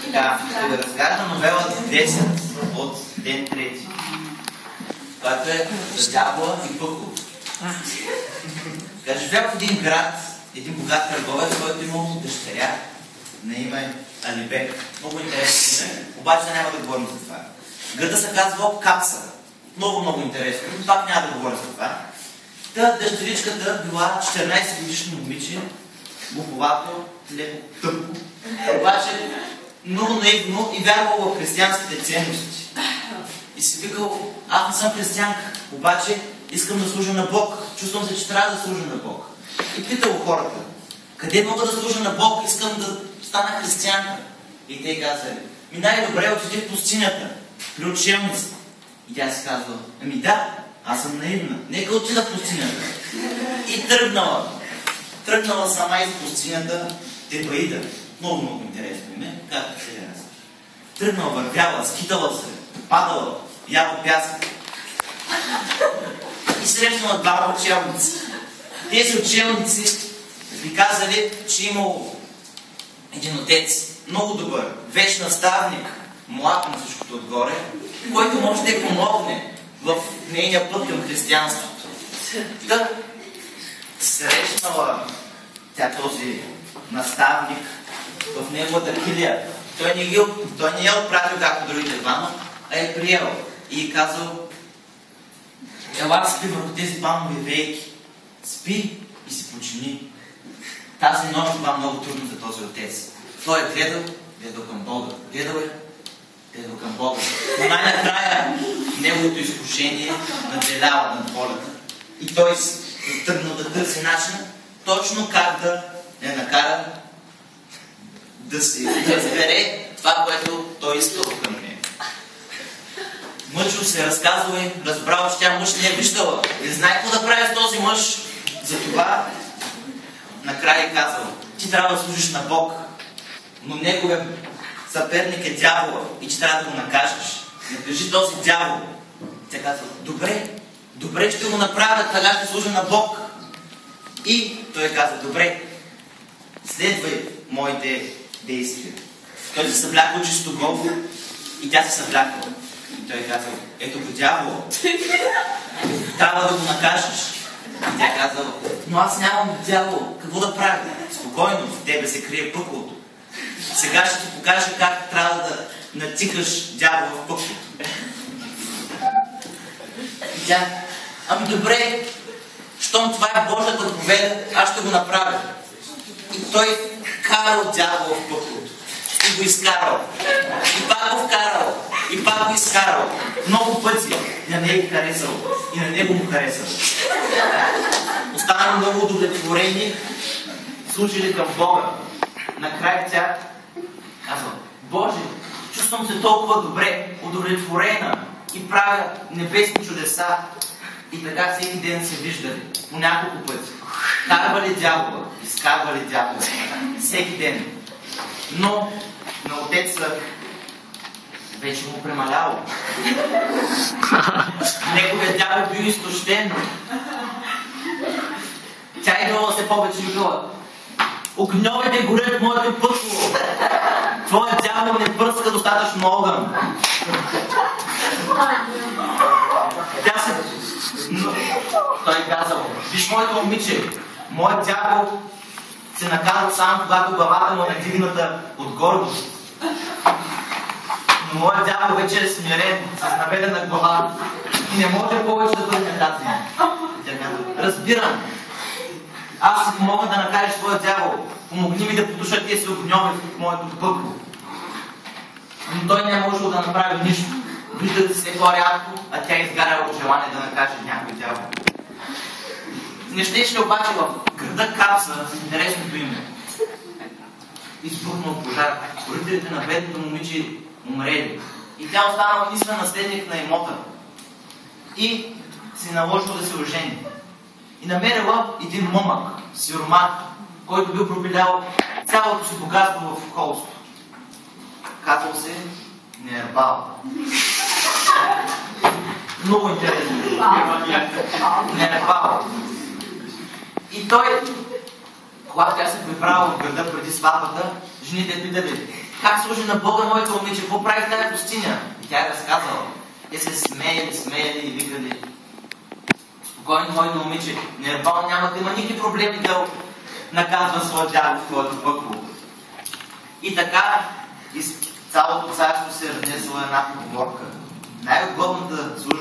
Така, ще ви разкажа новела 10 от ден 3, която е за дявола и пъкло. Живял в един град, един богат търговец, който имал дъщеря на име Алибек. Много интересно име, обаче няма да говорим за това. Града се казвал Капса. Много интересно, но пак няма да говорим за това. Та дъщеричката била 14 годишно момиче, глуповато, леко тъпко, обаче много наивно и вярвало в християнските ценности. И си викал, аз не съм християнка, обаче искам да служа на Бог. Чувствам се, че трябва да служа на Бог. И питал хората, къде мога да служа на Бог, искам да стана християнка. И те казали, най-добре отиди в пустинята, при учебница. И тя си казва, ами да, аз съм наивна, нека отида в пустинята. И тръгнала. Тръгнала сама из пустинята Тебаида. Много интересно име, както се е. Тръгнала, вървяла, скитала се, падала, яла пясък. И срещнала двама учебници. Тези учебници ви казали, че имало един отец, много добър, веч наставник, млад на всичкото отгоре, който може да й помогне в нейния път към християнството. Да срещнала тя този наставник в неговата килия. Той не е отправил както другите двама, а е приел и казал, ела спи върху тези палмови вейки, спи и си почини. Тази нощ това много трудно за този отец. Той е гледал към Бога. Гледал към Бога. Но най-накрая неговото изкушение наделява над волята. И той тръгнал да търси начин точно как да я накара да си разбере това, което той искал към нея. Мъчо се разказва и разбрал, че тя мъж не е виждала. И не знае какво да прави с този мъж. Затова накрая казал, ти трябва да служиш на Бог, но неговият съперник е дявола и че трябва да го накажеш. Накажи този дявол. Тя казва, добре ще го направя, така ще служа на Бог. И той каза, добре, следвай моите действия. Той се съблякал чисто голо и тя се съблякала. И той казал, ето го дявола, трябва да го накажеш. И тя казала, но аз нямам дявол, какво да правя? Спокойно, в тебе се крие пъклото. Сега ще ти покажа как трябва да натикаш дявола в пъклото. И тя, ами добре, щом това е Божията поведа, аз ще го направя. И той карал дявола в пъклото. И го изкарал. И пак го вкарал. И пак го изкарал. Много пъти. И на него харесал. И на него му харесал. Останали много удовлетворени, служили към Бога. Накрая тя казва, Боже, чувствам се толкова добре, удовлетворена и правя небесни чудеса. И така всеки ден се виждали, по няколко пъти. Карвали дявола, изкарвали дявола. Всеки ден. Но на отеца вече му премаляло. Неговият дявол бил изтощен. Тя идвала все повече и била. Огньовете горят моето пътло. Твоят дявол не пръска достатъчно огън. Тя се... Той казал, виж моето момиче, моят дявол се наказва само когато главата му е надигната от гордост. Но моят дявол вече е смирен, с наведена глава и не може повече да бъде наказан. Тя казва, разбирам. Аз си помогна да накажеш своя дявол. Помогни ми да потуша тези огньове в моето пъкло. Но той не е можел да направи нищо. Виждате се по-рядко, а тя изгаряла желание да накаже някой дявол. Не щеше обаче в града Капса, с интересното име, избухнал пожар. Родителите на бедното момиче умрели. И тя останала единствен наследник на имота. И се наложила да се ожени. И намерила един момък, сиромат, който бил пропилял цялото си богатство в холство. Казвал се Нербал. Много интересно. Нербал. И той, когато тя се приправила в града преди сватбата, жените питали, как служи на Бога моето момиче, какво прави в тази пустиня? И тя е разказала. Те се смеяли и викали: спокойно, моето момиче, Нербал няма да има никакви проблеми да наказва своя дядо в твоето пъкло. И така, из цялото царство се разнесло една поговорка: най-угодната служба